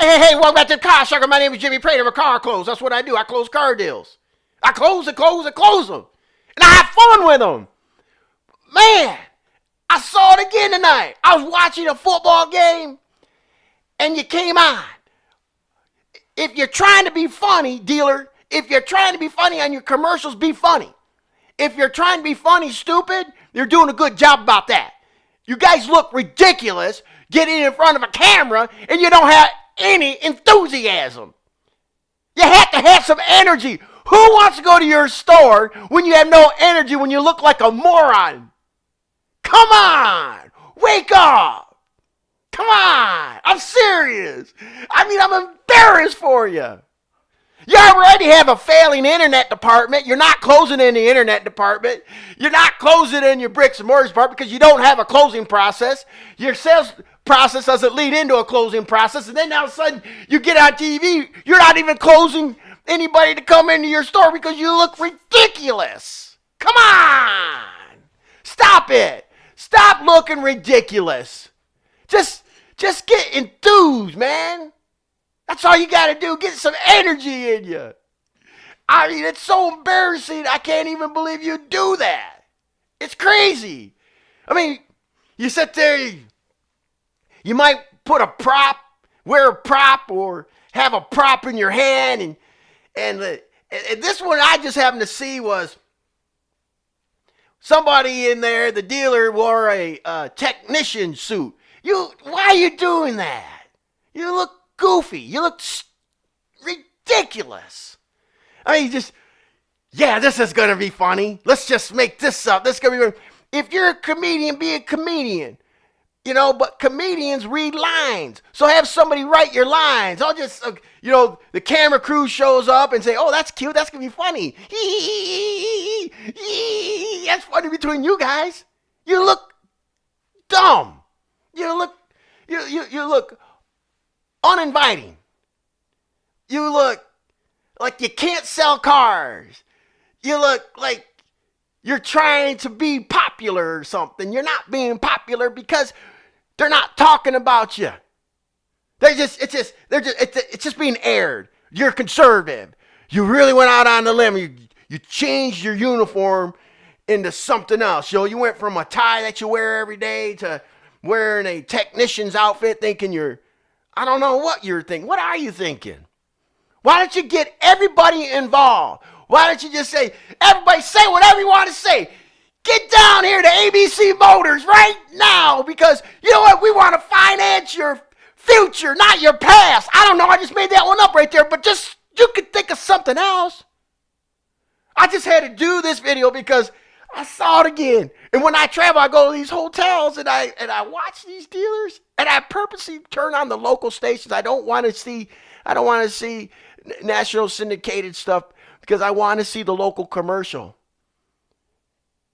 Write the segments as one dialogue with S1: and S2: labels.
S1: Hey, welcome back to the Car Sucker. My name is Jimmy Prater. I'm a car close. That's what I do. I close car deals. I close them. And I have fun with them. Man, I saw it again tonight. I was watching a football game, and you came on. If you're trying to be funny, dealer, if you're trying to be funny on your commercials, be funny. If you're trying to be funny, stupid, you're doing a good job about that. You guys look ridiculous getting in front of a camera, and you don't have any enthusiasm. You have to have some energy. Who wants to go to your store when you have no energy, when you look like a moron? Come on. Wake up. Come on. I'm serious. I'm embarrassed for you. You already have a failing internet department. You're not closing in the internet department. You're not closing in your bricks and mortgage department because you don't have a closing process. Your sales process doesn't lead into a closing process. And then all of a sudden you get on TV. You're not even closing anybody to come into your store because you look ridiculous. Come on. Stop it. Stop looking ridiculous. Just get enthused, man. That's all you got to do. Get some energy in you. It's so embarrassing. I can't even believe you do that. It's crazy. You sit there, you might put a prop, wear a prop, or have a prop in your hand. And this one I just happened to see was somebody in there, the dealer wore a technician suit. Why are you doing that? You look goofy. You look ridiculous. This is going to be funny. Let's just make this up. This is going to be. If you're a comedian, be a comedian. But comedians read lines. So have somebody write your lines. I'll just, the camera crew shows up and say, oh, that's cute. That's going to be funny. That's funny between you guys. You look dumb. You look uninviting. You look like you can't sell cars. You look like you're trying to be popular or something. You're not being popular because they're not talking about you. It's just being aired. You're conservative. You really went out on the limb. You changed your uniform into something else. You went from a tie that you wear every day to wearing a technician's outfit, thinking I don't know what you're thinking. What are you thinking? Why don't you get everybody involved? Why don't you just say, everybody say whatever you want to say. Get down here to ABC Motors right now because you know what? We want to finance your future, not your past. I don't know. I just made that one up right there, but you could think of something else. I just had to do this video because I saw it again. And when I travel, I go to these hotels and I watch these dealers, and I purposely turn on the local stations. I don't want to see national syndicated stuff because I want to see the local commercial.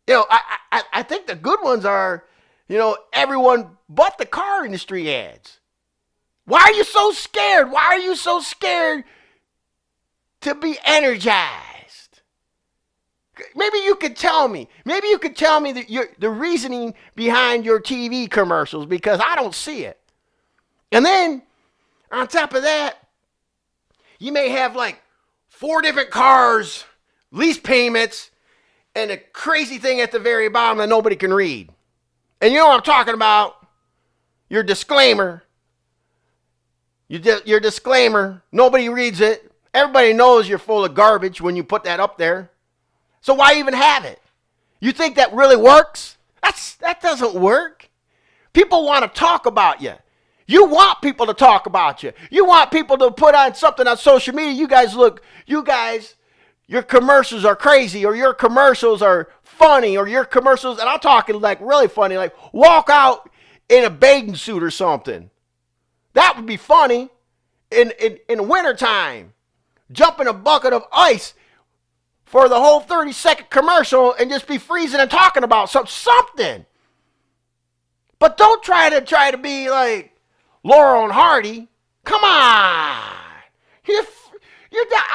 S1: I think the good ones are, everyone but the car industry ads. Why are you so scared? Why are you so scared to be energized? Maybe you could tell me. Maybe you could tell me the reasoning behind your TV commercials because I don't see it. And then, on top of that, you may have like 4 different cars, lease payments, and a crazy thing at the very bottom that nobody can read. And you know what I'm talking about? Your disclaimer. Your disclaimer. Nobody reads it. Everybody knows you're full of garbage when you put that up there. So why even have it? You think that really works? That doesn't work. People want to talk about you. You want people to talk about you. You want people to put on something on social media. Your commercials are crazy, or your commercials are funny, or your commercials, and I'm talking like really funny, like walk out in a bathing suit or something. That would be funny in the wintertime. Jump in a bucket of ice for the whole 30-second commercial and just be freezing and talking about something. But don't try to be like Laurel and Hardy. Come on.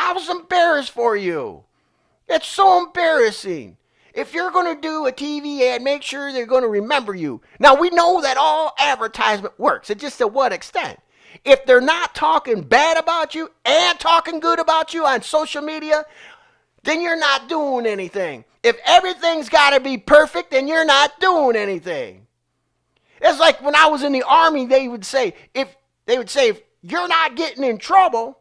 S1: I was embarrassed for you. It's so embarrassing. If you're going to do a TV ad, make sure they're going to remember you. Now, we know that all advertisement works. It's just to what extent? If they're not talking bad about you and talking good about you on social media, then you're not doing anything. If everything's got to be perfect, then you're not doing anything. It's like when I was in the Army, they would say, if you're not getting in trouble,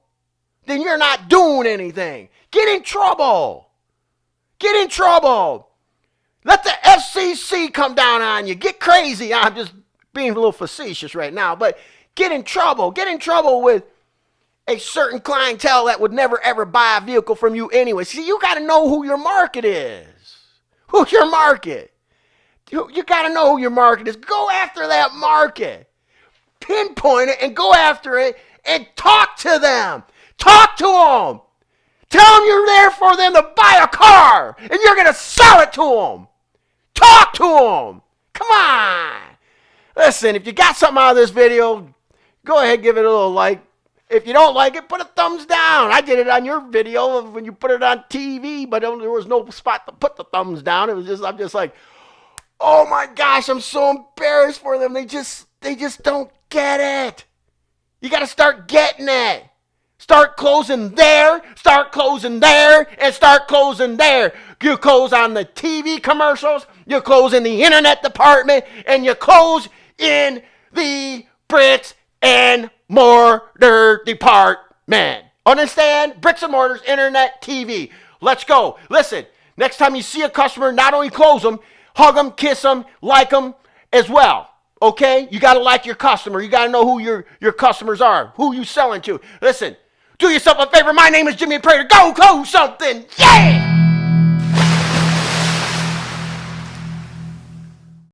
S1: then you're not doing anything. Get in trouble. Get in trouble. Let the FCC come down on you. Get crazy. I'm just being a little facetious right now, but get in trouble. Get in trouble with a certain clientele that would never ever buy a vehicle from you anyway. See, you got to know who your market is. Who's your market? You got to know who your market is. Go after that market. Pinpoint it and go after it and talk to them. Talk to them. Tell them you're there for them to buy a car and you're going to sell it to them. Talk to them. Come on. Listen, if you got something out of this video, go ahead, give it a little like. If you don't like it, put a thumbs down. I did it on your video when you put it on TV, but there was no spot to put the thumbs down. I'm just like, oh my gosh, I'm so embarrassed for them. They just don't get it. You got to start getting it. Start closing there, start closing there, and start closing there. You close on the TV commercials, you close in the internet department, and you close in the bricks and mortar department. Understand? Bricks and mortars, internet, TV. Let's go. Listen, next time you see a customer, not only close them, hug them, kiss them, like them as well. Okay? You got to like your customer. You got to know who your customers are, who you selling to. Listen, do yourself a favor. My name is Jimmy Prater. Go something. Yeah!